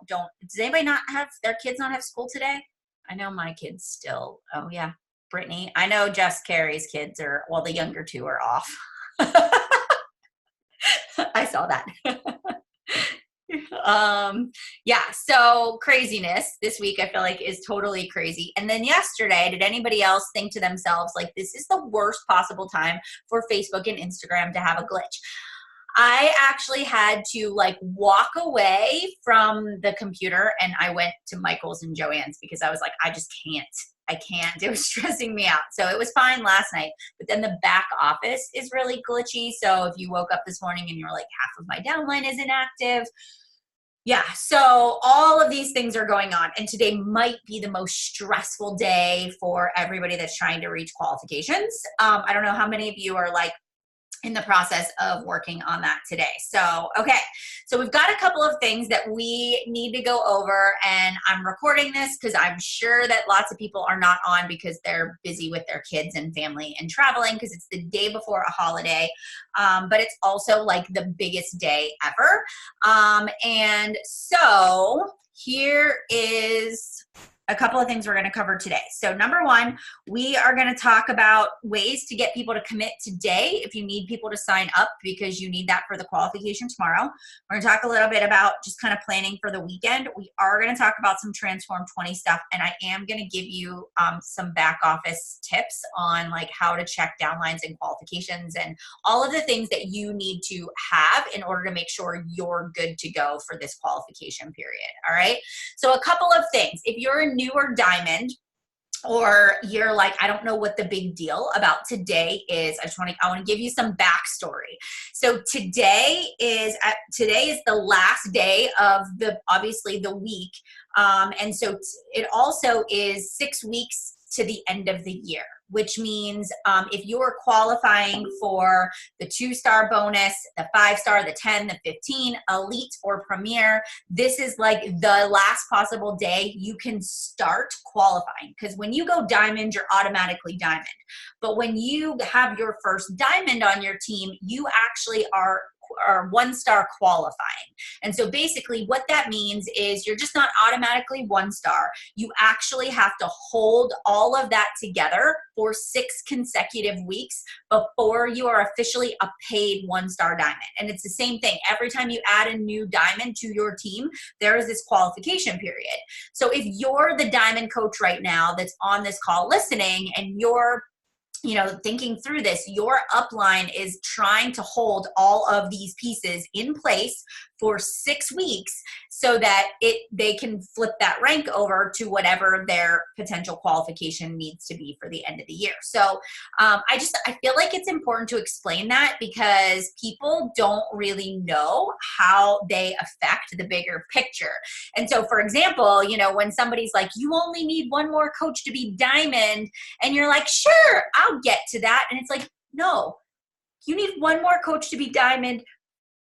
don't, does anybody not have their kids not have school today? I know my kids still, oh yeah, Brittany. I know Jess Carey's kids are, well, the younger two are off. I saw that. Yeah, so craziness this week I feel like is totally crazy. And then yesterday, did anybody else think to themselves, like, this is the worst possible time for Facebook and Instagram to have a glitch? I actually had to like walk away from the computer and I went to Michael's and Joanne's because I was like, I just can't. I can't. It was stressing me out. So it was fine last night, but then the back office is really glitchy. So if you woke up this morning and you're like, half of my downline is inactive. Yeah, so all of these things are going on, and today might be the most stressful day for everybody that's trying to reach qualifications. I don't know how many of you are like in the process of working on that today. So, okay. So we've got a couple of things that we need to go over, and I'm recording this because I'm sure that lots of people are not on because they're busy with their kids and family and traveling because it's the day before a holiday. But it's also like the biggest day ever. And so here is a couple of things we're going to cover today. So number one, we are going to talk about ways to get people to commit today if you need people to sign up because you need that for the qualification tomorrow. We're going to talk a little bit about just kind of planning for the weekend. We are going to talk about some Transform 20 stuff, and I am going to give you some back office tips on like how to check downlines and qualifications and all of the things that you need to have in order to make sure you're good to go for this qualification period. All right. So a couple of things. If you're a newer diamond, or you're like, I don't know what the big deal about today is, I want to give you some backstory. So today is the last day of obviously the week. And so it also is 6 weeks to the end of the year, which means if you're qualifying for the 2-star bonus, the 5-star, the 10, the 15, elite or premier, this is like the last possible day you can start qualifying. Because when you go diamond, you're automatically diamond. But when you have your first diamond on your team, you actually are 1-star qualifying. And so basically what that means is you're just not automatically 1-star. You actually have to hold all of that together for 6 consecutive weeks before you are officially a paid 1-star diamond. And it's the same thing. Every time you add a new diamond to your team, there is this qualification period. So if you're the diamond coach right now that's on this call listening and you're thinking through this, your upline is trying to hold all of these pieces in place for 6 weeks so that they can flip that rank over to whatever their potential qualification needs to be for the end of the year. So I feel like it's important to explain that because people don't really know how they affect the bigger picture. And so, for example, when somebody's like, you only need one more coach to be diamond, and you're like, sure, I'll get to that. And it's like, no, you need one more coach to be diamond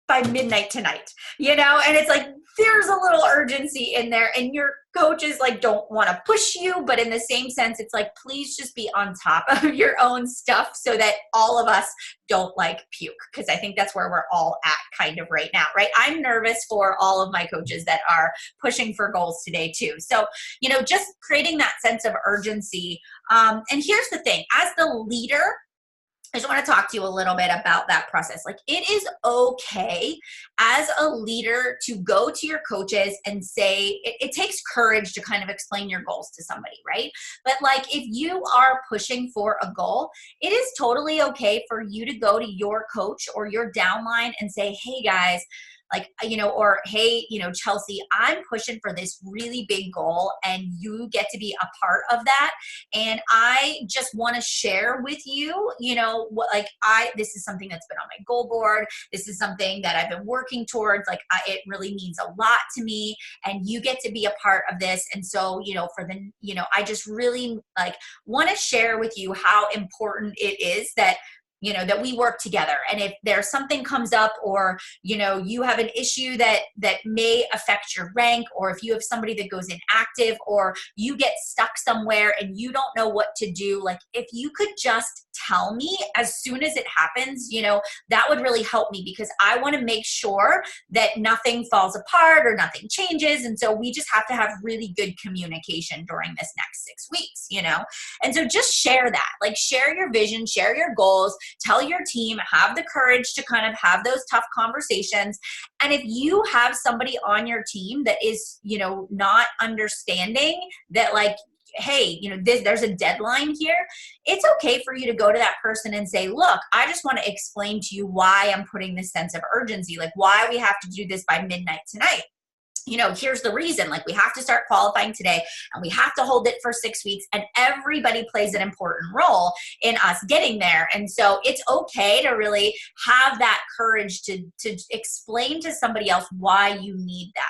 by midnight tonight, and it's like, there's a little urgency in there, and your coaches like don't want to push you, but in the same sense, it's like, please just be on top of your own stuff so that all of us don't like puke. Cause I think that's where we're all at kind of right now, right? I'm nervous for all of my coaches that are pushing for goals today too. So, just creating that sense of urgency. And here's the thing, as the leader, I just want to talk to you a little bit about that process. Like, it is okay as a leader to go to your coaches and say, it takes courage to kind of explain your goals to somebody, right? But like, if you are pushing for a goal, it is totally okay for you to go to your coach or your downline and say, hey guys, like, or hey, Chelsea, I'm pushing for this really big goal and you get to be a part of that. And I just want to share with you, this is something that's been on my goal board. This is something that I've been working towards. Like, it really means a lot to me and you get to be a part of this. And so, I just really want to share with you how important it is that that we work together. And if there's something comes up or, you have an issue that may affect your rank, or if you have somebody that goes inactive or you get stuck somewhere and you don't know what to do, like if you could just tell me as soon as it happens, that would really help me, because I want to make sure that nothing falls apart or nothing changes. And so we just have to have really good communication during this next 6 weeks. And so just share that, like share your vision, share your goals, tell your team, have the courage to kind of have those tough conversations. And if you have somebody on your team that is, not understanding that, like, hey, there's a deadline here, it's okay for you to go to that person and say, look, I just want to explain to you why I'm putting this sense of urgency, like why we have to do this by midnight tonight. Here's the reason, like we have to start qualifying today and we have to hold it for 6 weeks, and everybody plays an important role in us getting there. And so it's okay to really have that courage to explain to somebody else why you need them.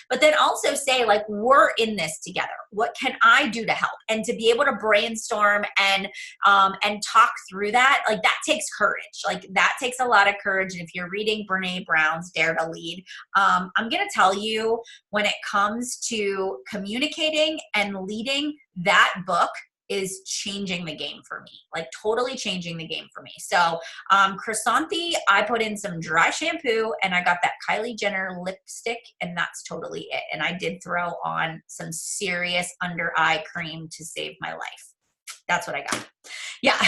But then also say, like, we're in this together. What can I do to help? And to be able to brainstorm and talk through that, like that takes courage. Like that takes a lot of courage. And if you're reading Brene Brown's Dare to Lead, I'm going to tell you, when it comes to communicating and leading, that book is changing the game for me, like totally changing the game for me. So Chrysanthi, I put in some dry shampoo and I got that Kylie Jenner lipstick, and that's totally it. And I did throw on some serious under eye cream to save my life. That's what I got. Yeah.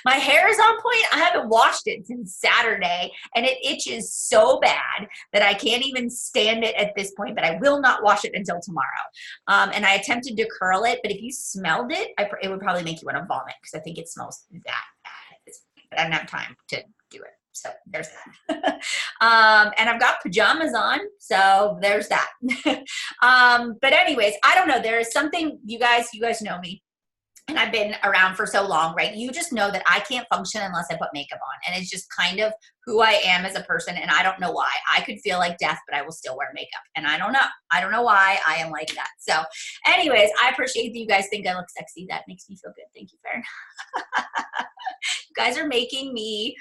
My hair is on point. I haven't washed it since Saturday and it itches so bad that I can't even stand it at this point, but I will not wash it until tomorrow. And I attempted to curl it, but if you smelled it, it would probably make you want to vomit, because I think it smells that bad at this point, but I didn't have time to do it. So there's that. And I've got pajamas on, so there's that. But anyways, I don't know. There is something, you guys know me. And I've been around for so long, right? You just know that I can't function unless I put makeup on. And it's just kind of who I am as a person. And I don't know why. I could feel like death, but I will still wear makeup. And I don't know. I don't know why I am like that. So anyways, I appreciate that you guys think I look sexy. That makes me feel good. Thank you, Farron. You guys are making me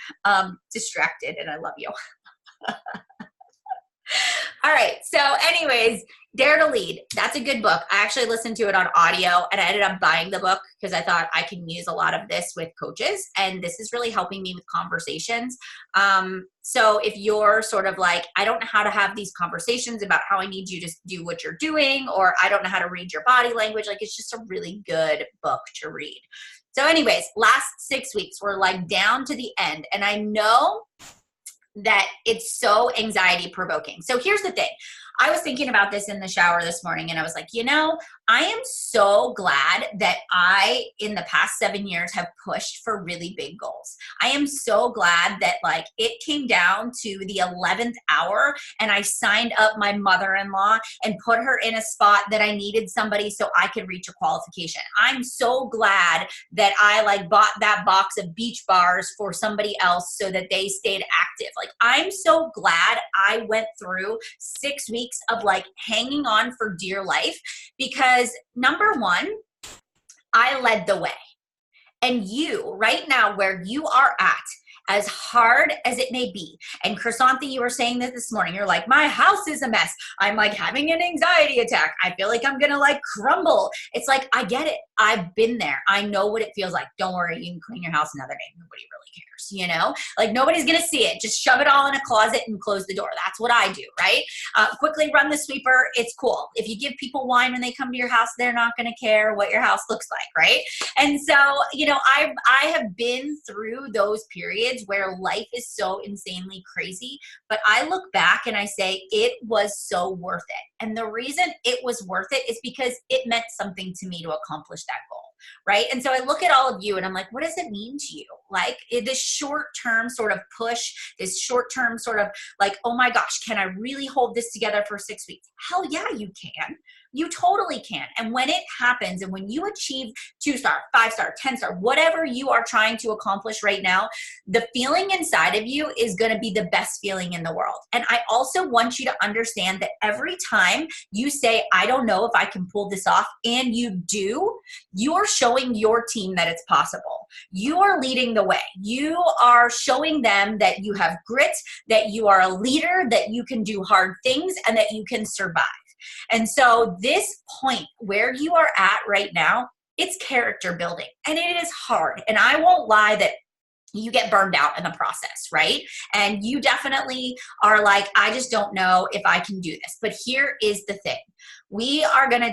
distracted, and I love you. All right. So anyways, Dare to Lead. That's a good book. I actually listened to it on audio, and I ended up buying the book because I thought I can use a lot of this with coaches, and this is really helping me with conversations. So if you're sort of like, I don't know how to have these conversations about how I need you to do what you're doing, or I don't know how to read your body language, like it's just a really good book to read. So anyways, last 6 weeks, we're like down to the end, and I know that it's so anxiety provoking. So here's the thing. I was thinking about this in the shower this morning, and I was like, I am so glad that I, in the past 7 years, have pushed for really big goals. I am so glad that like it came down to the 11th hour and I signed up my mother-in-law and put her in a spot that I needed somebody so I could reach a qualification. I'm so glad that I like bought that box of beach bars for somebody else so that they stayed active. Like I'm so glad I went through 6 weeks of like hanging on for dear life, because number one, I led the way. And you right now, where you are at, as hard as it may be. And Chrysanthi, you were saying this morning, you're like, my house is a mess. I'm like having an anxiety attack. I feel like I'm going to like crumble. It's like, I get it. I've been there. I know what it feels like. Don't worry. You can clean your house another day. Nobody really cares, like nobody's going to see it. Just shove it all in a closet and close the door. That's what I do. Right. Quickly run the sweeper. It's cool. If you give people wine when they come to your house, they're not going to care what your house looks like. Right. And so, I have been through those periods where life is so insanely crazy, but I look back and I say it was so worth it. And the reason it was worth it is because it meant something to me to accomplish that goal, right? And so I look at all of you and I'm like, what does it mean to you? Like this short-term sort of push, this short-term sort of like, oh my gosh, can I really hold this together for 6 weeks? Hell yeah, you can. You totally can. And when it happens and when you achieve 2-star, 5-star, 10-star, whatever you are trying to accomplish right now, the feeling inside of you is going to be the best feeling in the world. And I also want you to understand that every time you say, I don't know if I can pull this off, and you do, you are showing your team that it's possible. You are leading the way. You are showing them that you have grit, that you are a leader, that you can do hard things, and that you can survive. And so this point where you are at right now, it's character building, and it is hard. And I won't lie that you get burned out in the process, right? And you definitely are like, I just don't know if I can do this. But here is the thing.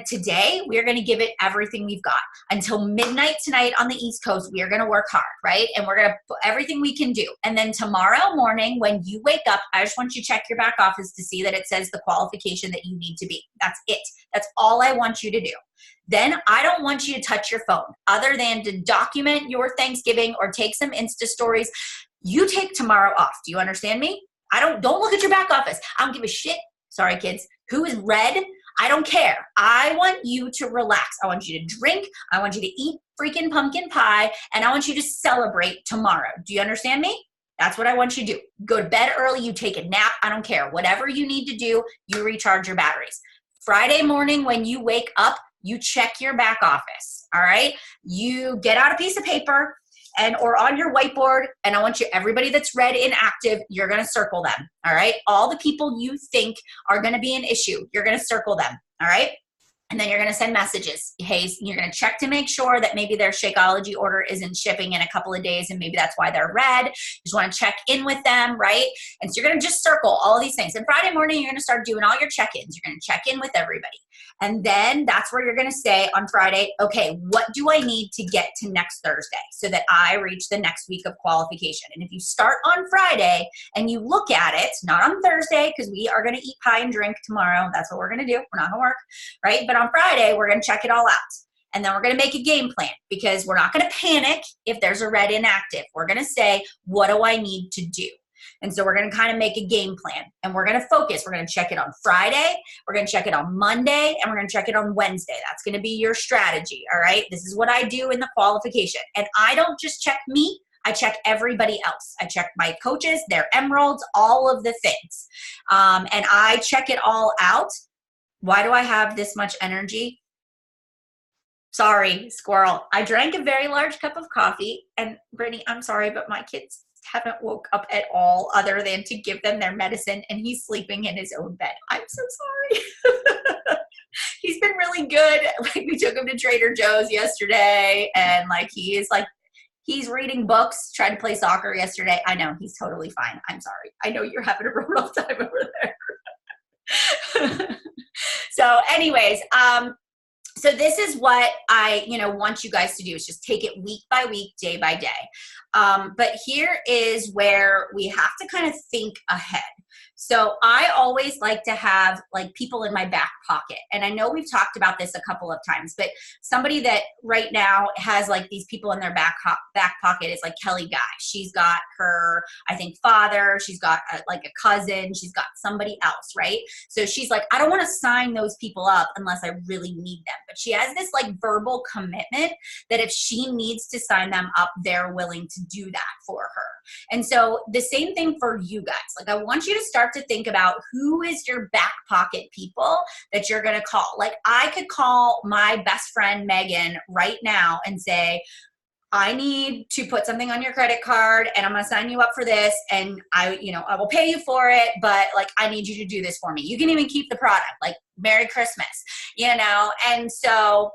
Today, we are going to give it everything we've got until midnight tonight on the East Coast. We are going to work hard, right? And we're going to put everything we can do. And then tomorrow morning, when you wake up, I just want you to check your back office to see that it says the qualification that you need to be. That's it. That's all I want you to do. Then I don't want you to touch your phone other than to document your Thanksgiving or take some Insta stories. You take tomorrow off. Do you understand me? Don't look at your back office. I don't give a shit. Sorry, kids. Who is red? I don't care. I want you to relax. I want you to drink. I want you to eat freaking pumpkin pie. And I want you to celebrate tomorrow. Do you understand me? That's what I want you to do. Go to bed early. You take a nap. I don't care. Whatever you need to do, you recharge your batteries. Friday morning when you wake up, you check your back office, all right? You get out a piece of paper or on your whiteboard, and I want you, everybody that's red and active, you're gonna circle them, all right? All the people you think are gonna be an issue, you're gonna circle them, all right? And then you're going to send messages. Hey, you're going to check to make sure that maybe their Shakeology order isn't shipping in a couple of days, and maybe that's why they're red. You just want to check in with them, right? And so you're going to just circle all of these things. And Friday morning, you're going to start doing all your check-ins. You're going to check in with everybody. And then that's where you're going to say on Friday, okay, what do I need to get to next Thursday so that I reach the next week of qualification? And if you start on Friday and you look at it, not on Thursday, because we are going to eat pie and drink tomorrow. That's what we're going to do. We're not going to work, right? But on Friday, we're going to check it all out. And then we're going to make a game plan, because we're not going to panic if there's a red inactive. We're going to say, what do I need to do? And so we're going to kind of make a game plan, and we're going to focus. We're going to check it on Friday. We're going to check it on Monday, and we're going to check it on Wednesday. That's going to be your strategy. All right. This is what I do in the qualification. And I don't just check me. I check everybody else. I check my coaches, their emeralds, all of the things. And I check it all out. Why do I have this much energy? Sorry, squirrel. I drank a very large cup of coffee, and Brittany, I'm sorry, but my kids haven't woke up at all other than to give them their medicine, and he's sleeping in his own bed. I'm so sorry. He's been really good. Like, we took him to Trader Joe's yesterday, and he's reading books, tried to play soccer yesterday. I know, he's totally fine. I'm sorry. I know you're having a real rough time over there. So anyways, so this is what I, want you guys to do, is just take it week by week, day by day. But here is where we have to kind of think ahead. So I always like to have people in my back pocket. And I know we've talked about this a couple of times, but somebody that right now has these people in their back pocket is Kelly Guy. She's got her, I think, father. She's got a cousin. She's got somebody else, right? So she's like, I don't want to sign those people up unless I really need them. But she has this verbal commitment that if she needs to sign them up, they're willing to do that for her. And so the same thing for you guys. I want you to start to think about who is your back pocket people that you're going to call. I could call my best friend Megan right now and say, I need to put something on your credit card, and I'm going to sign you up for this, and I will pay you for it, but I need you to do this for me. You can even keep the product, Merry Christmas, and so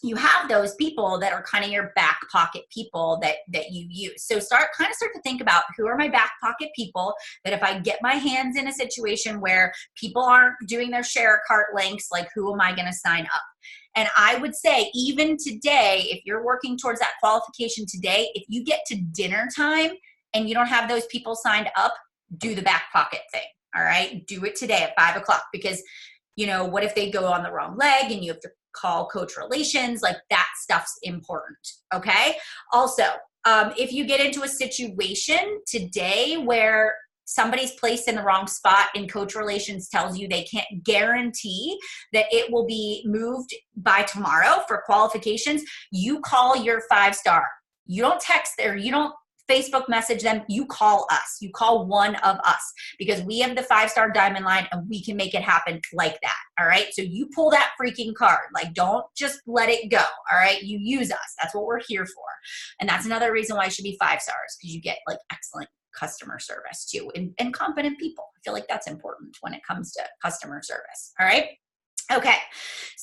you have those people that are kind of your back pocket people that you use. So start to think about, who are my back pocket people that if I get my hands in a situation where people aren't doing their share cart links, who am I going to sign up? And I would say, even today, if you're working towards that qualification today, if you get to dinner time and you don't have those people signed up, do the back pocket thing. All right. Do it today at 5 o'clock, because what if they go on the wrong leg and you have to call coach relations? That stuff's important. Okay. Also, if you get into a situation today where somebody's placed in the wrong spot and coach relations tells you they can't guarantee that it will be moved by tomorrow for qualifications, you call your 5-star. You don't text there. You don't Facebook message them. You call us. You call one of us, because we have the 5-star diamond line and we can make it happen like that. All right. So you pull that freaking card. Don't just let it go. All right. You use us. That's what we're here for. And that's another reason why it should be 5 stars, because you get excellent customer service too, and competent people. I feel like that's important when it comes to customer service. All right. Okay.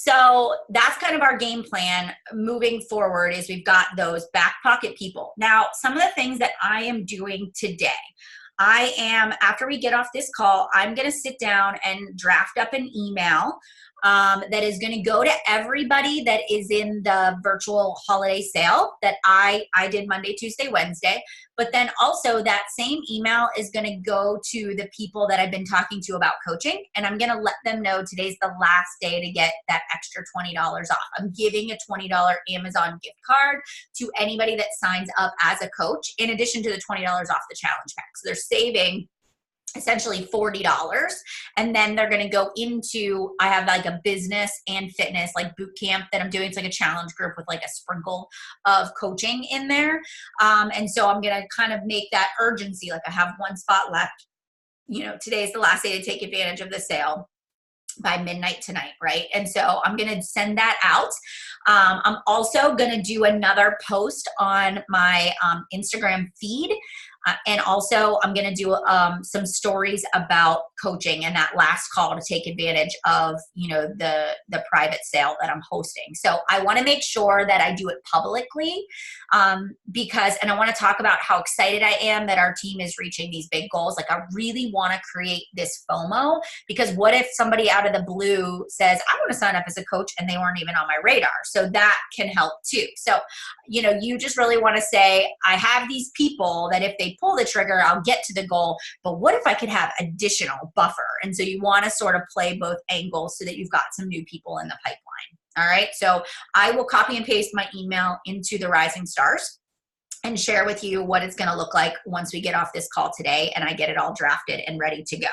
So that's kind of our game plan moving forward is we've got those back pocket people. Now, some of the things that I am doing today, after we get off this call, I'm going to sit down and draft up an email that is going to go to everybody that is in the virtual holiday sale that I did Monday, Tuesday, Wednesday. But then also that same email is going to go to the people that I've been talking to about coaching. And I'm going to let them know today's the last day to get that extra $20 off. I'm giving a $20 Amazon gift card to anybody that signs up as a coach, in addition to the $20 off the challenge pack. So they're saving essentially $40, and then they're going to go into, I have like a business and fitness like boot camp that I'm doing. It's like a challenge group with like a sprinkle of coaching in there. And so I'm going to kind of make that urgency. Like I have one spot left, today is the last day to take advantage of the sale by midnight tonight, right? And so I'm going to send that out. I'm also going to do another post on my Instagram feed. And also I'm going to do some stories about coaching and that last call to take advantage of, the private sale that I'm hosting. So I want to make sure that I do it publicly and I want to talk about how excited I am that our team is reaching these big goals. Like I really want to create this FOMO, because what if somebody out of the blue says, I want to sign up as a coach, and they weren't even on my radar? So that can help too. So, you just really want to say, I have these people that if they pull the trigger, I'll get to the goal. But what if I could have additional buffer? And so you want to sort of play both angles so that you've got some new people in the pipeline. All right. So I will copy and paste my email into the Rising Stars and share with you what it's going to look like once we get off this call today and I get it all drafted and ready to go.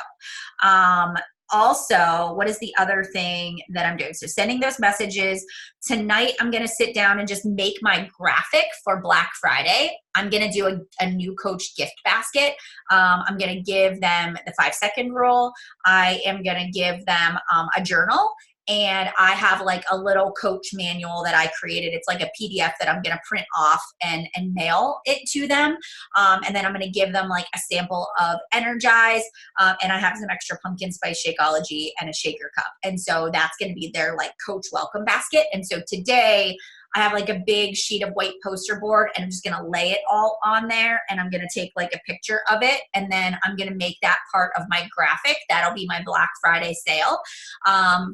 Also, what is the other thing that I'm doing? So sending those messages. Tonight, I'm going to sit down and just make my graphic for Black Friday. I'm going to do a new coach gift basket. I'm going to give them the 5-second rule. I am going to give them a journal. And I have like a little coach manual that I created. It's like a PDF that I'm going to print off and mail it to them. And then I'm going to give them like a sample of Energize. And I have some extra pumpkin spice Shakeology and a shaker cup. And so that's going to be their like coach welcome basket. And so today I have like a big sheet of white poster board, and I'm just going to lay it all on there, and I'm going to take like a picture of it, and then I'm going to make that part of my graphic. That'll be my Black Friday sale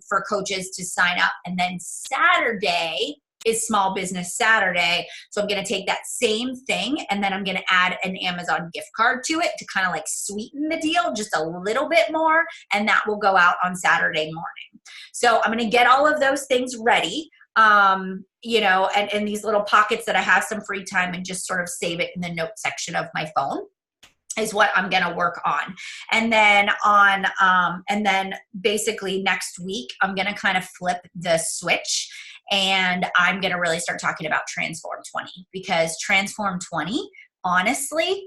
for coaches to sign up. And then Saturday is Small Business Saturday. So I'm going to take that same thing, and then I'm going to add an Amazon gift card to it to kind of like sweeten the deal just a little bit more. And that will go out on Saturday morning. So I'm going to get all of those things ready. And in these little pockets that I have some free time, and just sort of save it in the note section of my phone is what I'm going to work on. And then and then basically next week, I'm going to kind of flip the switch, and I'm going to really start talking about Transform 20, because Transform 20, honestly,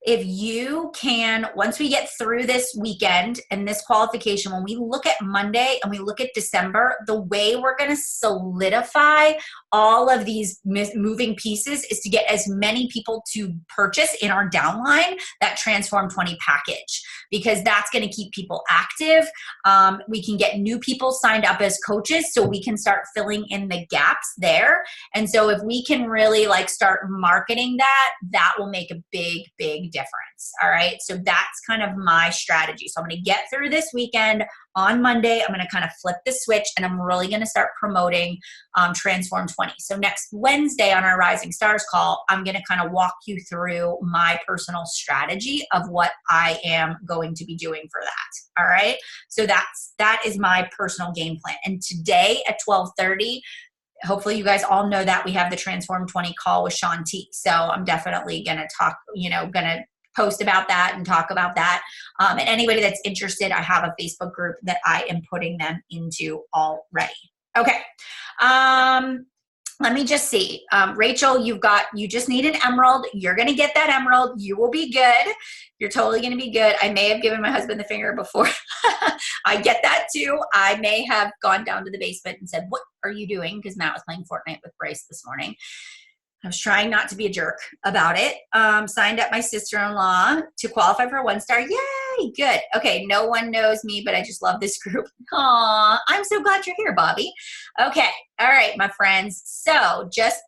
if you can, once we get through this weekend and this qualification, when we look at Monday and we look at December, the way we're going to solidify all of these moving pieces is to get as many people to purchase in our downline that Transform 20 package, because that's going to keep people active. We can get new people signed up as coaches, so we can start filling in the gaps there. And so if we can really like start marketing that will make a big, big difference. All right. So that's kind of my strategy. So I'm going to get through this weekend. On Monday, I'm going to kind of flip the switch, and I'm really going to start promoting Transform 20. So next Wednesday on our Rising Stars call, I'm going to kind of walk you through my personal strategy of what I am going to be doing for that. All right. So that is my personal game plan. And today at 12:30, hopefully you guys all know that we have the Transform 20 call with Shaun T. So I'm definitely going to talk, going to post about that and talk about that. And anybody that's interested, I have a Facebook group that I am putting them into already. Okay. Let me just see. Rachel, you just need an emerald. You're going to get that emerald. You will be good. You're totally going to be good. I may have given my husband the finger before. I get that too. I may have gone down to the basement and said, what are you doing? Because Matt was playing Fortnite with Bryce this morning. I was trying not to be a jerk about it. Signed up my sister-in-law to qualify for a 1-star. Yay, good. Okay, no one knows me, but I just love this group. Aw, I'm so glad you're here, Bobby. Okay, all right, my friends. So just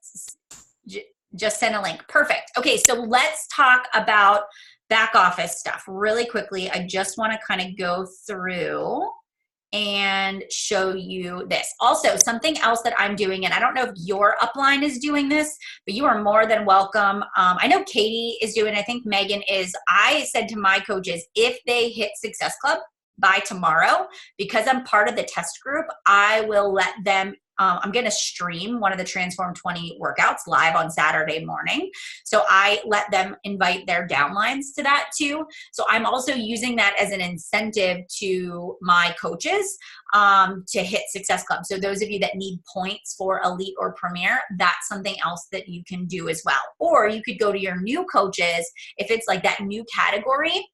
send a link. Perfect. Okay, so let's talk about back office stuff really quickly. I just want to kind of go through and show you this. Also, something else that I'm doing, and I don't know if your upline is doing this, but you are more than welcome. I know Katie is doing, I think Megan is. I said to my coaches, if they hit Success Club by tomorrow, because I'm part of the test group, I will let them I'm going to stream one of the Transform 20 workouts live on Saturday morning. So I let them invite their downlines to that too. So I'm also using that as an incentive to my coaches to hit Success Club. So those of you that need points for Elite or Premier, that's something else that you can do as well. Or you could go to your new coaches, if it's like that new category,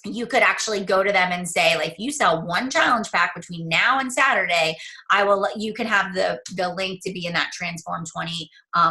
you could actually go to them and say, like, if you sell one challenge pack between now and Saturday, you can have the link to be in that Transform 20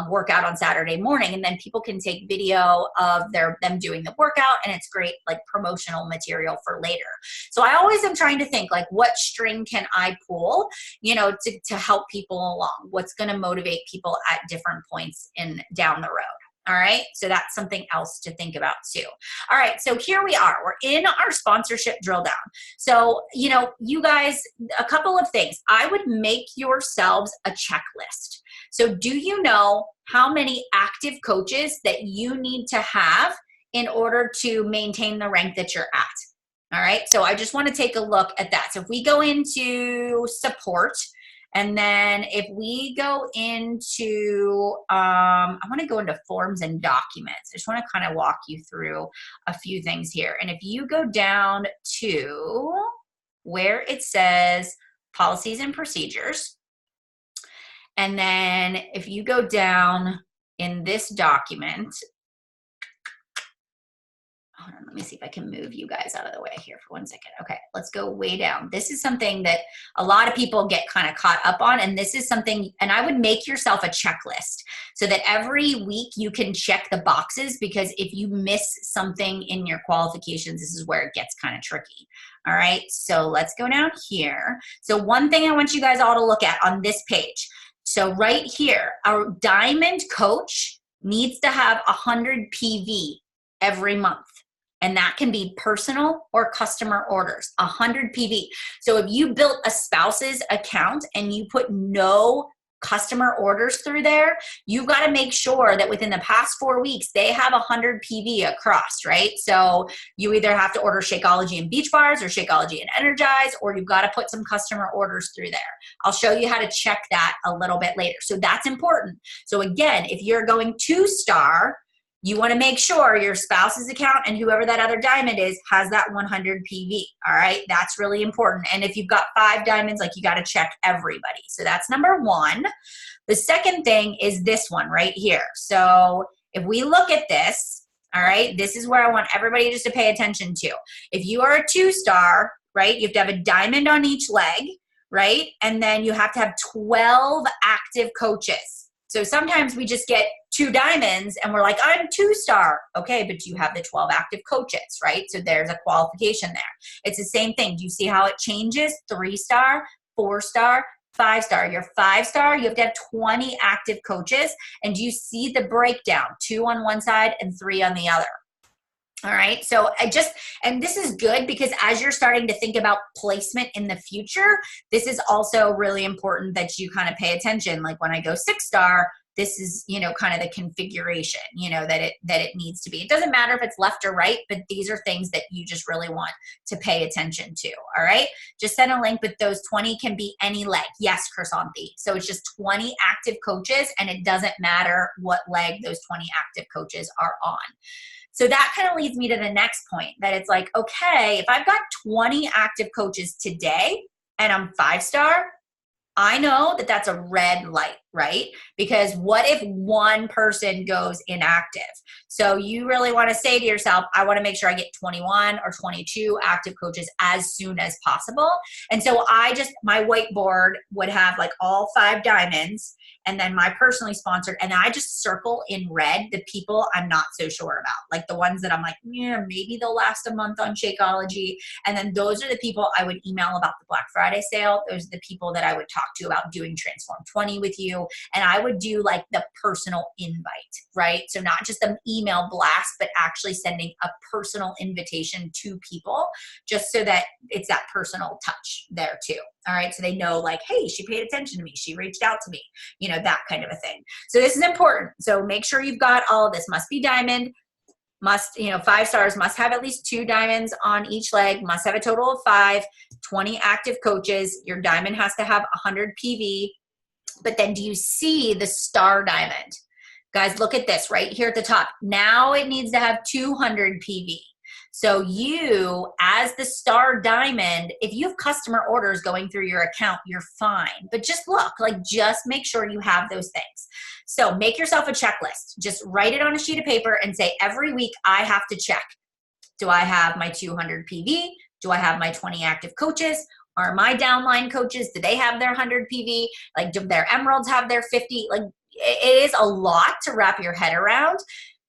workout on Saturday morning. And then people can take video of them doing the workout, and it's great, like, promotional material for later. So I always am trying to think, like, what string can I pull, to help people along? What's going to motivate people at different points down the road? All right, so that's something else to think about too. All right, so here we are. We're in our sponsorship drill down. So, you guys, a couple of things. I would make yourselves a checklist. So do you know how many active coaches that you need to have in order to maintain the rank that you're at? All right, so I just want to take a look at that. So if we go into support, and then if we go into, I want to go into forms and documents. I just want to kind of walk you through a few things here. And if you go down to where it says policies and procedures, and then if you go down in this document, hold on, let me see if I can move you guys out of the way here for 1 second. Okay, let's go way down. This is something that a lot of people get kind of caught up on, and this is something, and I would make yourself a checklist so that every week you can check the boxes, because if you miss something in your qualifications, this is where it gets kind of tricky. All right, so let's go down here. So one thing I want you guys all to look at on this page. So right here, our diamond coach needs to have 100 PV every month. And that can be personal or customer orders, 100 PV. So if you built a spouse's account and you put no customer orders through there, you've got to make sure that within the past 4 weeks, they have 100 PV across, right? So you either have to order Shakeology and Beach Bars or Shakeology and Energize, or you've got to put some customer orders through there. I'll show you how to check that a little bit later. So that's important. So again, if you're going 2-star, you want to make sure your spouse's account and whoever that other diamond is has that 100 PV. All right, that's really important. And if you've got 5 diamonds, like, you got to check everybody. So that's number 1. The second thing is this one right here. So if we look at this, all right, this is where I want everybody just to pay attention to. If you are a 2-star, right, you have to have a diamond on each leg, right? And then you have to have 12 active coaches. So sometimes we just get 2 diamonds and we're like, I'm 2-star. Okay, but you have the 12 active coaches, right? So there's a qualification there. It's the same thing. Do you see how it changes? 3-star, 4-star, 5-star. You're 5-star, you have to have 20 active coaches. And do you see the breakdown? 2 on one side and 3 on the other. All right, so and this is good because as you're starting to think about placement in the future, this is also really important that you kind of pay attention. Like when I go 6-star, this is, kind of the configuration, that it needs to be. It doesn't matter if it's left or right, but these are things that you just really want to pay attention to, all right? Just send a link, but those 20 can be any leg. Yes, Chrysanthi. So it's just 20 active coaches, and it doesn't matter what leg those 20 active coaches are on. So that kind of leads me to the next point, that it's like, okay, if I've got 20 active coaches today and I'm 5-star, I know that that's a red light, right? Because what if one person goes inactive? So you really want to say to yourself, I want to make sure I get 21 or 22 active coaches as soon as possible. And so my whiteboard would have like all 5 diamonds and then my personally sponsored, and I just circle in red the people I'm not so sure about, like the ones that I'm like, yeah, maybe they'll last a month on Shakeology. And then those are the people I would email about the Black Friday sale. Those are the people that I would talk to about doing Transform 20 with you. And I would do like the personal invite, right? So not just an email blast, but actually sending a personal invitation to people just so that it's that personal touch there too. All right. So they know like, hey, she paid attention to me. She reached out to me, you know, that kind of a thing. So this is important. So make sure you've got all of this. Must be diamond, must, 5 stars, must have at least 2 diamonds on each leg, must have a total of 5, 20 active coaches. Your diamond has to have 100 PV. But then do you see the star diamond? Guys, look at this right here at the top. Now it needs to have 200 PV. So you, as the star diamond, if you have customer orders going through your account, you're fine. But just look, just make sure you have those things. So make yourself a checklist. Just write it on a sheet of paper and say, every week I have to check. Do I have my 200 PV? Do I have my 20 active coaches? Are my downline coaches, do they have their 100 PV? Like, do their emeralds have their 50? Like, it is a lot to wrap your head around,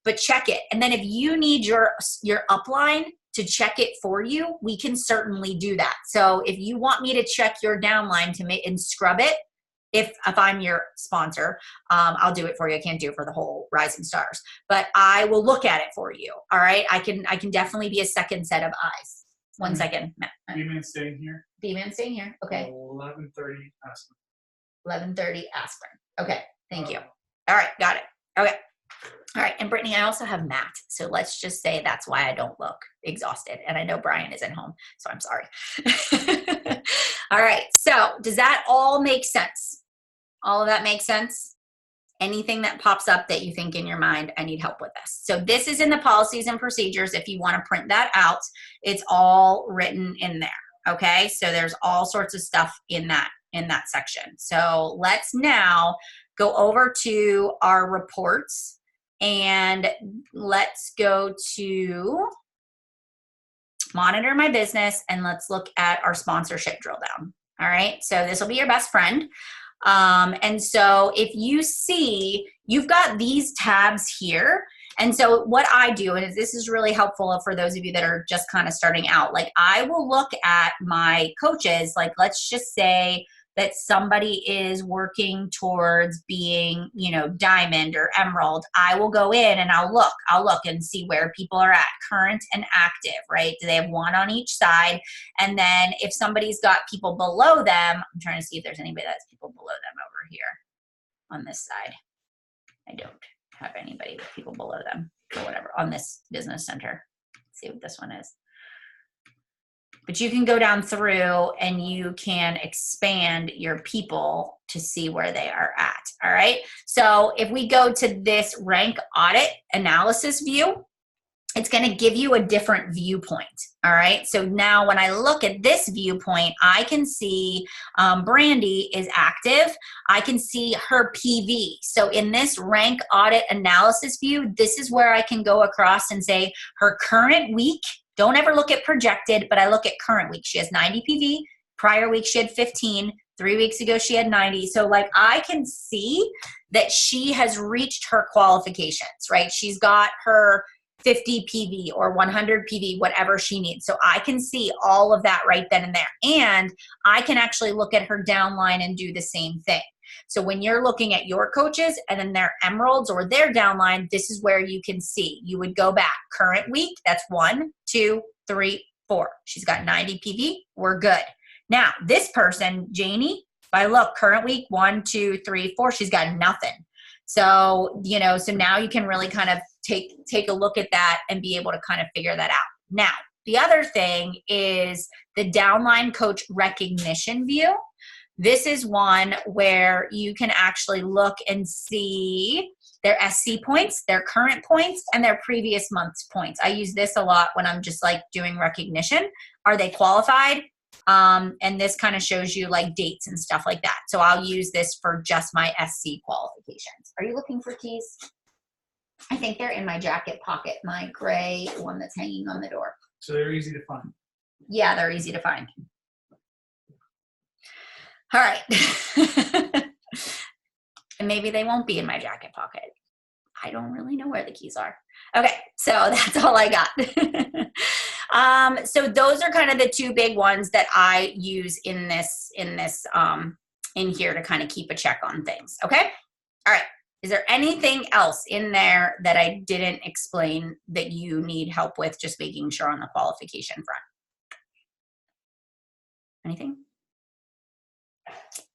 but check it. And then if you need your upline to check it for you, we can certainly do that. So if you want me to check your downline and scrub it, if I'm your sponsor, I'll do it for you. I can't do it for the whole Rising Stars, but I will look at it for you. All right. I can definitely be a second set of eyes. One second, Matt. B-Man staying here. B-Man staying here. Okay. 11:30 Aspen. 11:30 Aspirin. Okay. Thank you. All right. Got it. Okay. All right. And Brittany, I also have Matt. So let's just say that's why I don't look exhausted. And I know Brian isn't home, so I'm sorry. All right. So does that all make sense? All of that makes sense? Anything that pops up that you think in your mind, I need help with this. So this is in the policies and procedures. If you want to print that out, it's all written in there. Okay. So there's all sorts of stuff in that section. So let's now go over to our reports and let's go to monitor my business and let's look at our sponsorship drill down. All right. So this will be your best friend. And so if you see, you've got these tabs here. And so what I do, and this is really helpful for those of you that are just kind of starting out, like I will look at my coaches, like let's just say that somebody is working towards being, diamond or emerald. I will go in and I'll look and see where people are at, current and active, right? Do they have one on each side? And then if somebody's got people below them, I'm trying to see if there's anybody that's people below them over here on this side. I don't have anybody with people below them or whatever on this business center. Let's see what this one is. But you can go down through and you can expand your people to see where they are at. All right. So if we go to this rank audit analysis view, it's going to give you a different viewpoint. All right. So now when I look at this viewpoint, I can see Brandy is active. I can see her PV. So in this rank audit analysis view, this is where I can go across and say her current week. Don't ever look at projected, but I look at current week. She has 90 PV. Prior week, she had 15. 3 weeks ago, she had 90. So like I can see that she has reached her qualifications, right? She's got her 50 PV or 100 PV, whatever she needs. So I can see all of that right then and there. And I can actually look at her downline and do the same thing. So when you're looking at your coaches and then their emeralds or their downline, this is where you can see. You would go back. Current week, that's 1, 2, 3, 4. She's got 90 PV. We're good. Now, this person, Janie, if I look, current week, 1, 2, 3, 4, she's got nothing. So, so now you can really kind of take a look at that and be able to kind of figure that out. Now, the other thing is the downline coach recognition view. This is one where you can actually look and see their SC points, their current points, and their previous month's points. I use this a lot when I'm just like doing recognition. Are they qualified? And this kind of shows you like dates and stuff like that. So I'll use this for just my SC qualifications. Are you looking for keys? I think they're in my jacket pocket, my gray one that's hanging on the door. So they're easy to find. Yeah, they're easy to find. All right. And maybe they won't be in my jacket pocket. I don't really know where the keys are. Okay, so that's all I got. So those are kind of the two big ones that I use in here to kind of keep a check on things. Okay. All right. Is there anything else in there that I didn't explain that you need help with, just making sure on the qualification front? Anything?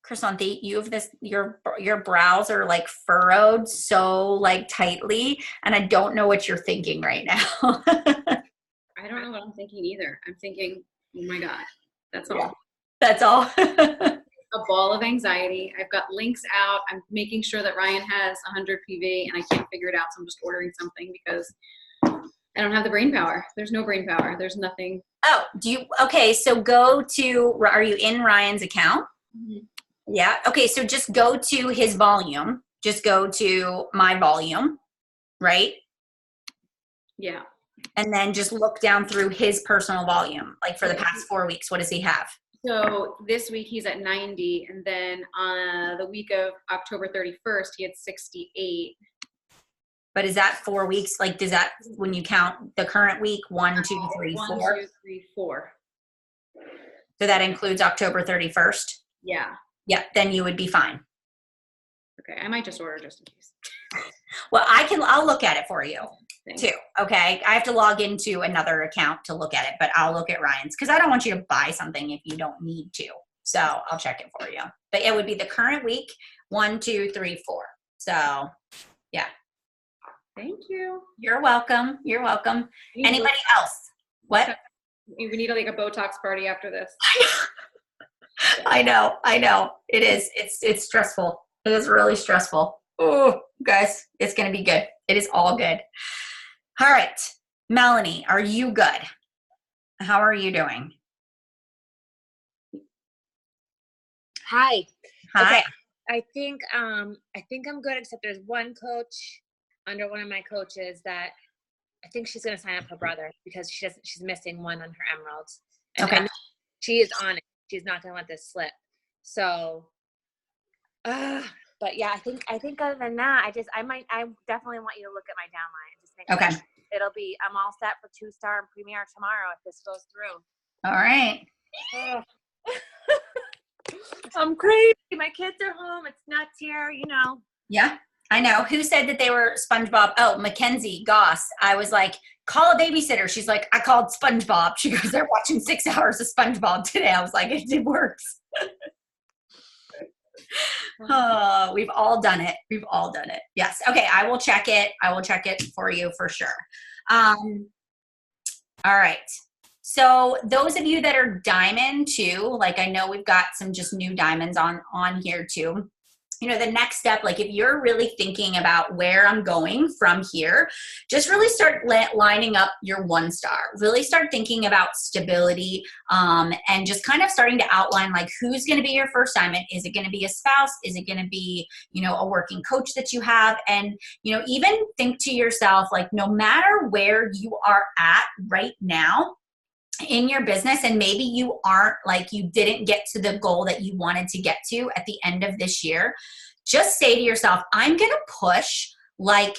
Chrysanthi, you have this, your brows are like furrowed so like tightly, and I don't know what you're thinking right now. I don't know what I'm thinking either. I'm thinking, oh my God, that's all. Yeah, that's all. A ball of anxiety. I've got links out. I'm making sure that Ryan has 100 PV and I can't figure it out. So I'm just ordering something because I don't have the brain power. There's no brain power. There's nothing. Oh, okay. So are you in Ryan's account? Mm-hmm. Yeah. Okay. So just go to his volume. Just go to my volume, right? Yeah. And then just look down through his personal volume. Like for the past 4 weeks, what does he have? So this week he's at 90. And then on the week of October 31st, he had 68. But is that 4 weeks? Like, does that, when you count the current week, 1, 2, 3, 4? 1, 2, 3, 4. So that includes October 31st? Yeah. Yeah, then you would be fine. Okay, I might just order just in case. Well, I'll look at it for you too. Okay, I have to log into another account to look at it, but I'll look at Ryan's because I don't want you to buy something if you don't need to. So I'll check it for you. But it would be the current week, 1, 2, 3, 4. So yeah. Thank you. You're welcome. You're welcome. Anybody else? What? We need like a Botox party after this. I know. It is. It's stressful. It is really stressful. Oh, guys, it's going to be good. It is all good. All right. Melanie, are you good? How are you doing? Hi. Hi. Okay. I think I'm good, except there's one coach under one of my coaches that I think she's going to sign up her brother because she's missing one on her emeralds. And Okay. She is on it. She's not going to let this slip. So, but yeah, I think other than that, I definitely want you to look at my downline and just make sure I'm all set for 2-star and Premier tomorrow if this goes through. All right. I'm crazy. My kids are home. It's nuts here, Yeah, I know. Who said that they were SpongeBob? Oh, Mackenzie Goss. I was like, call a babysitter. She's like, I called SpongeBob. She goes, they're watching 6 hours of SpongeBob today. I was like, it works. Oh, we've all done it. Yes. Okay. I will check it for you for sure. All right. So those of you that are diamond too, like I know we've got some just new diamonds on here too. The next step, like if you're really thinking about where I'm going from here, just really start lining up your 1-star. Really start thinking about stability and just kind of starting to outline like who's going to be your first diamond. Is it going to be a spouse? Is it going to be, a working coach that you have? And, even think to yourself, like no matter where you are at right now, in your business, and maybe you didn't get to the goal that you wanted to get to at the end of this year, just say to yourself, I'm going to push like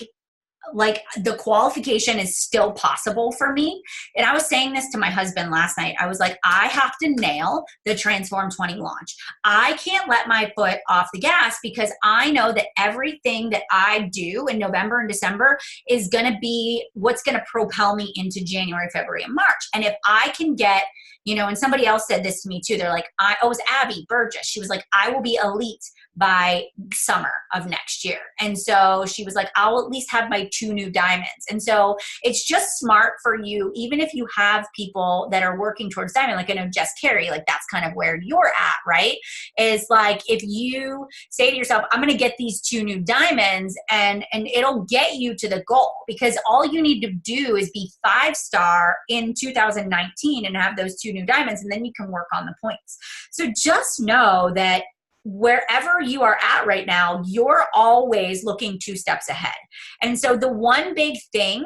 the qualification is still possible for me. And I was saying this to my husband last night. I was like, I have to nail the Transform 20 launch. I can't let my foot off the gas because I know that everything that I do in November and December is going to be what's going to propel me into January, February, and March. And if I can get, and somebody else said this to me too. They're like, it was Abby Burgess. She was like, I will be elite by summer of next year. And so she was like, I'll at least have my 2 new diamonds. And so it's just smart for you, even if you have people that are working towards diamond, like I know Jess Carey, like that's kind of where you're at, right? Is like, if you say to yourself, I'm going to get these 2 new diamonds and it'll get you to the goal, because all you need to do is be 5-star in 2019 and have those 2 new diamonds. And then you can work on the points. So just know that wherever you are at right now, you're always looking 2 steps ahead. And so the one big thing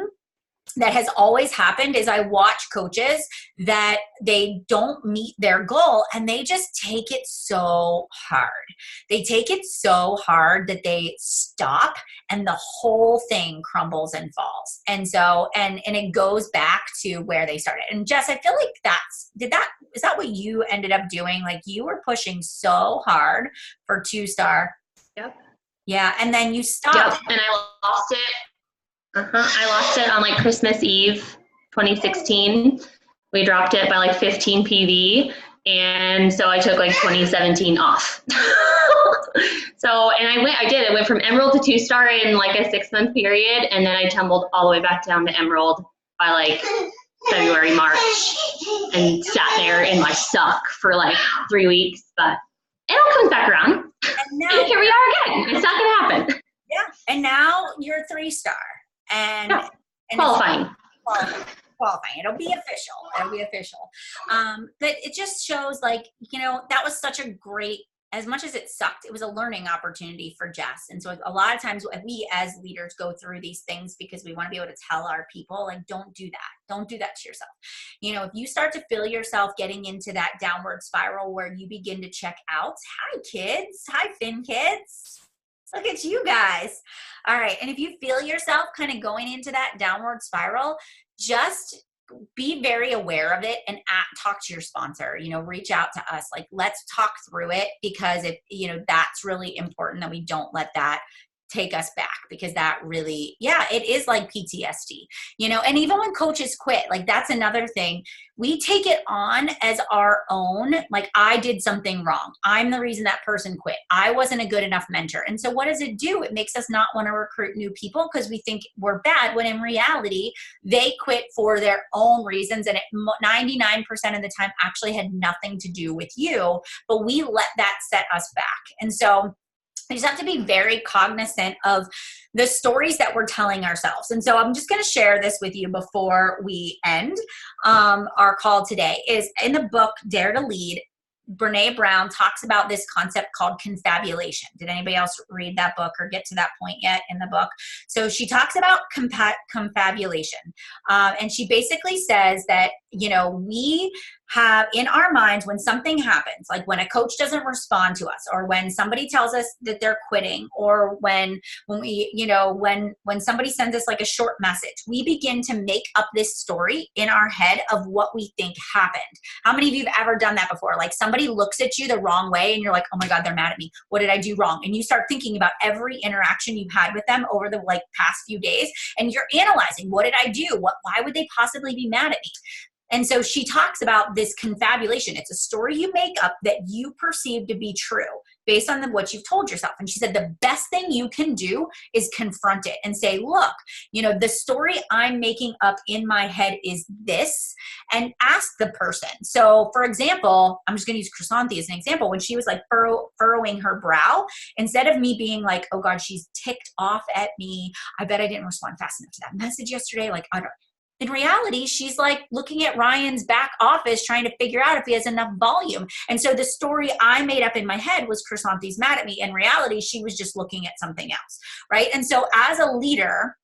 that has always happened is I watch coaches that they don't meet their goal and they just take it so hard. They take it so hard that they stop and the whole thing crumbles and falls. And so, and it goes back to where they started. And Jess, I feel like is that what you ended up doing? Like you were pushing so hard for 2-star. Yep. Yeah. And then you stopped. Yep. And I lost it. I lost it on like Christmas Eve, 2016. We dropped it by like 15 PV. And so I took like 2017 off. And I went from Emerald to 2-star in like a 6-month period. And then I tumbled all the way back down to Emerald by like February, March, and sat there in my suck for like 3 weeks, but it all comes back around. And now here we are again. It's not going to happen. Yeah. And now you're 3-star. And, yeah. and qualifying. It'll be official. But it just shows like, that was such a great, as much as it sucked, it was a learning opportunity for Jess. And so a lot of times we as leaders go through these things because we want to be able to tell our people, like, don't do that. Don't do that to yourself. If you start to feel yourself getting into that downward spiral where you begin to check out, hi kids, hi Fin kids. Look at you guys. All right. And if you feel yourself kind of going into that downward spiral, just be very aware of it and talk to your sponsor, reach out to us. Like, let's talk through it because that's really important that we don't let that take us back, because that really, it is like PTSD, and even when coaches quit, like that's another thing. We take it on as our own. Like, I did something wrong. I'm the reason that person quit. I wasn't a good enough mentor. And so what does it do? It makes us not want to recruit new people because we think we're bad, when in reality, they quit for their own reasons. And 99% of the time actually had nothing to do with you, but we let that set us back. And so we just have to be very cognizant of the stories that we're telling ourselves. And so I'm just going to share this with you before we end our call today. Is in the book, Dare to Lead, Brene Brown talks about this concept called confabulation. Did anybody else read that book or get to that point yet in the book? So she talks about confabulation. And she basically says that, we have in our minds, when something happens, like when a coach doesn't respond to us, or when somebody tells us that they're quitting, or when we, when somebody sends us like a short message, we begin to make up this story in our head of what we think happened. How many of you have ever done that before? Like, somebody looks at you the wrong way and you're like, oh my God, they're mad at me. What did I do wrong? And you start thinking about every interaction you've had with them over the past few days. And you're analyzing, what did I do? Why would they possibly be mad at me? And so she talks about this confabulation. It's a story you make up that you perceive to be true based on what you've told yourself. And she said the best thing you can do is confront it and say, look, the story I'm making up in my head is this, and ask the person. So for example, I'm just going to use Chrysanthi as an example. When she was like furrowing her brow, instead of me being like, oh God, she's ticked off at me. I bet I didn't respond fast enough to that message yesterday. In reality, she's like looking at Ryan's back office trying to figure out if he has enough volume. And so the story I made up in my head was Chrysanti's mad at me. In reality, she was just looking at something else, right? And so as a leader,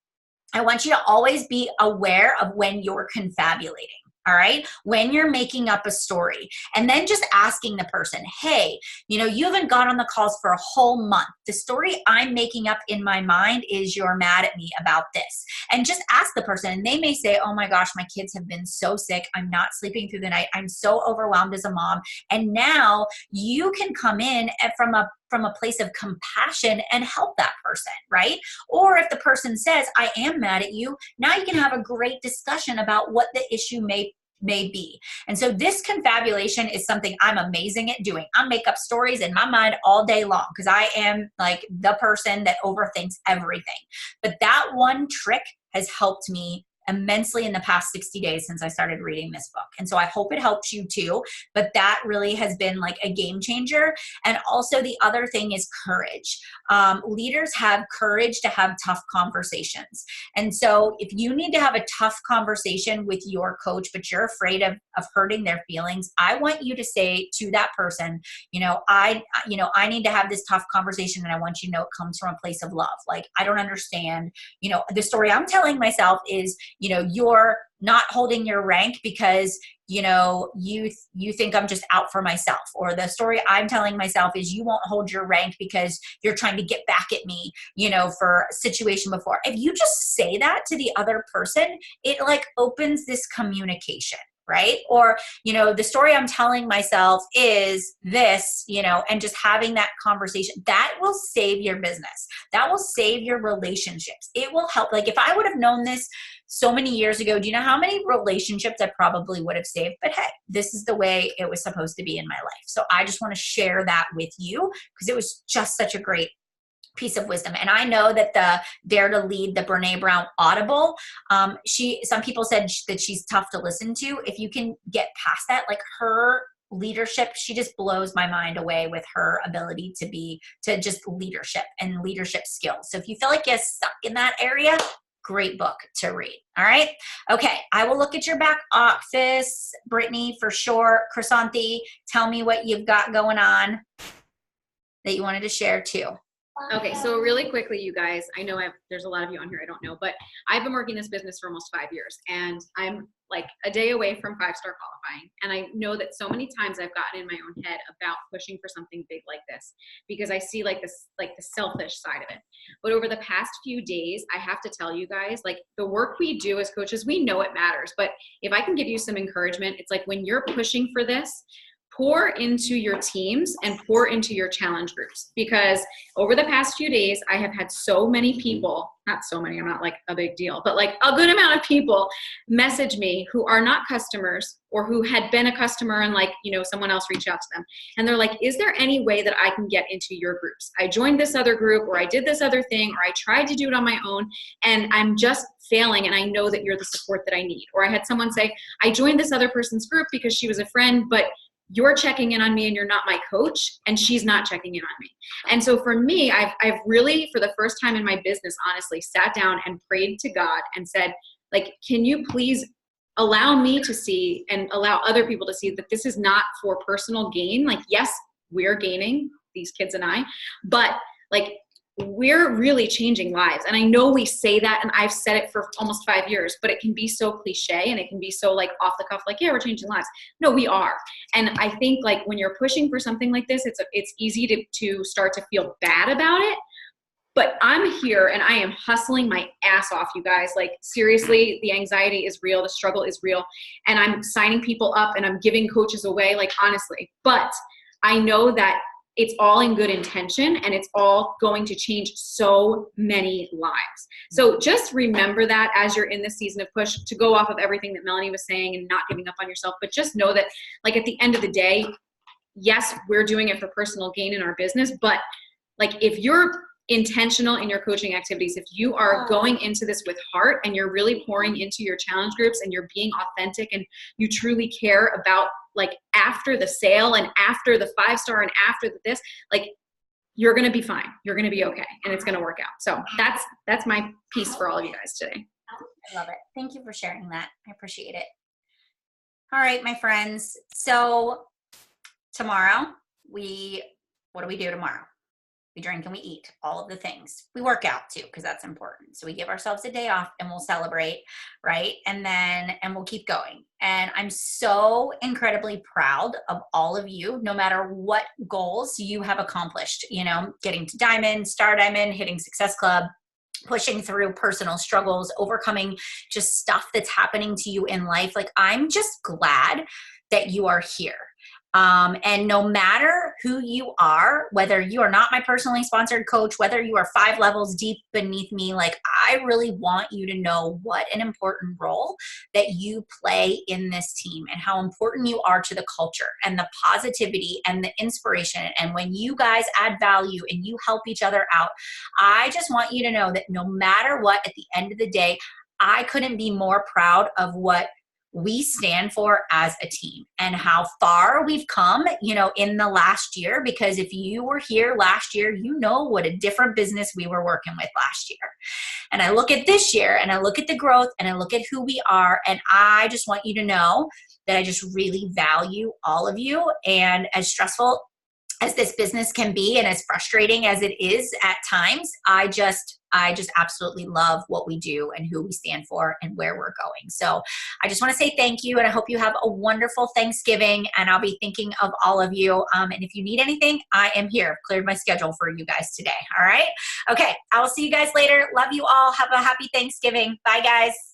I want you to always be aware of when you're confabulating. All right. When you're making up a story, and then just asking the person, hey, you haven't got on the calls for a whole month. The story I'm making up in my mind is you're mad at me about this. And just ask the person, and they may say, oh my gosh, my kids have been so sick. I'm not sleeping through the night. I'm so overwhelmed as a mom. And now you can come in from a place of compassion and help that person, right? Or if the person says, I am mad at you, now you can have a great discussion about what the issue may be. And so this confabulation is something I'm amazing at doing. I make up stories in my mind all day long because I am like the person that overthinks everything. But that one trick has helped me immensely in the past 60 days since I started reading this book. And so I hope it helps you too. But that really has been like a game changer. And also the other thing is courage. Leaders have courage to have tough conversations. And so if you need to have a tough conversation with your coach, but you're afraid of hurting their feelings, I want you to say to that person, I need to have this tough conversation, and I want you to know it comes from a place of love. Like, I don't understand, the story I'm telling myself is, you're not holding your rank because, you think I'm just out for myself. Or the story I'm telling myself is, you won't hold your rank because you're trying to get back at me, for a situation before. If you just say that to the other person, it like opens this communication. Right? Or, the story I'm telling myself is this, and just having that conversation, that will save your business. That will save your relationships. It will help. Like, if I would have known this so many years ago, do you know how many relationships I probably would have saved? But hey, this is the way it was supposed to be in my life. So I just want to share that with you because it was just such a great piece of wisdom. And I know that the Dare to Lead, the Brene Brown Audible, some people said that she's tough to listen to. If you can get past that, like her leadership, she just blows my mind away with her ability to just leadership and leadership skills. So if you feel like you're stuck in that area, great book to read. All right. Okay. I will look at your back office, Brittany, for sure. Chrysanthi, tell me what you've got going on that you wanted to share too. Okay, so really quickly, you guys, I know there's a lot of you on here I don't know, but I've been working this business for almost 5 years, and I'm like a day away from 5-star qualifying. And I know that so many times I've gotten in my own head about pushing for something big like this because I see like this, like the selfish side of it. But over the past few days, I have to tell you guys, like the work we do as coaches, we know it matters. But if I can give you some encouragement, it's like when you're pushing for this, pour into your teams and pour into your challenge groups, because over the past few days, I have had so many people, not so many, I'm not like a big deal, but like a good amount of people message me who are not customers or who had been a customer and like, someone else reached out to them. And they're like, is there any way that I can get into your groups? I joined this other group, or I did this other thing, or I tried to do it on my own and I'm just failing. And I know that you're the support that I need. Or I had someone say, I joined this other person's group because she was a friend, but you're checking in on me and you're not my coach, and she's not checking in on me. And so for me, I've really, for the first time in my business, honestly, sat down and prayed to God and said, like, can you please allow me to see and allow other people to see that this is not for personal gain? Like, yes, we're gaining, these kids and I, but like, we're really changing lives. And I know we say that, and I've said it for almost 5 years, but it can be so cliche and it can be so like off the cuff, like, yeah, we're changing lives. No, we are. And I think like when you're pushing for something like this, it's easy to start to feel bad about it. But I'm here and I am hustling my ass off, you guys. Like, seriously, the anxiety is real. The struggle is real. And I'm signing people up and I'm giving coaches away, like, honestly. But I know that it's all in good intention and it's all going to change so many lives. So just remember that as you're in this season of push, to go off of everything that Melanie was saying and not giving up on yourself, but just know that like at the end of the day, yes, we're doing it for personal gain in our business, but like if you're intentional in your coaching activities, if you are going into this with heart and you're really pouring into your challenge groups and you're being authentic and you truly care about like after the sale and after the 5-star and after this, like you're going to be fine. You're going to be okay. And it's going to work out. So that's my piece for all of you guys today. I love it. Thank you for sharing that. I appreciate it. All right, my friends. So tomorrow what do we do tomorrow? We drink and we eat, all of the things. We work out too, because that's important. So we give ourselves a day off and we'll celebrate, right? And we'll keep going. And I'm so incredibly proud of all of you, no matter what goals you have accomplished, getting to Diamond, Star Diamond, hitting Success Club, pushing through personal struggles, overcoming just stuff that's happening to you in life. Like, I'm just glad that you are here. And no matter who you are, whether you are not my personally sponsored coach, whether you are 5 levels deep beneath me, like I really want you to know what an important role that you play in this team and how important you are to the culture and the positivity and the inspiration. And when you guys add value and you help each other out, I just want you to know that no matter what, at the end of the day, I couldn't be more proud of what we stand for as a team and how far we've come, you know, in the last year. Because if you were here last year, you know what a different business we were working with last year. And I look at this year and I look at the growth and I look at who we are. And I just want you to know that I just really value all of you. And as stressful as this business can be and as frustrating as it is at times, I just absolutely love what we do and who we stand for and where we're going. So I just want to say thank you, and I hope you have a wonderful Thanksgiving, and I'll be thinking of all of you. And if you need anything, I am here. I've cleared my schedule for you guys today. All right. Okay. I will see you guys later. Love you all. Have a happy Thanksgiving. Bye, guys.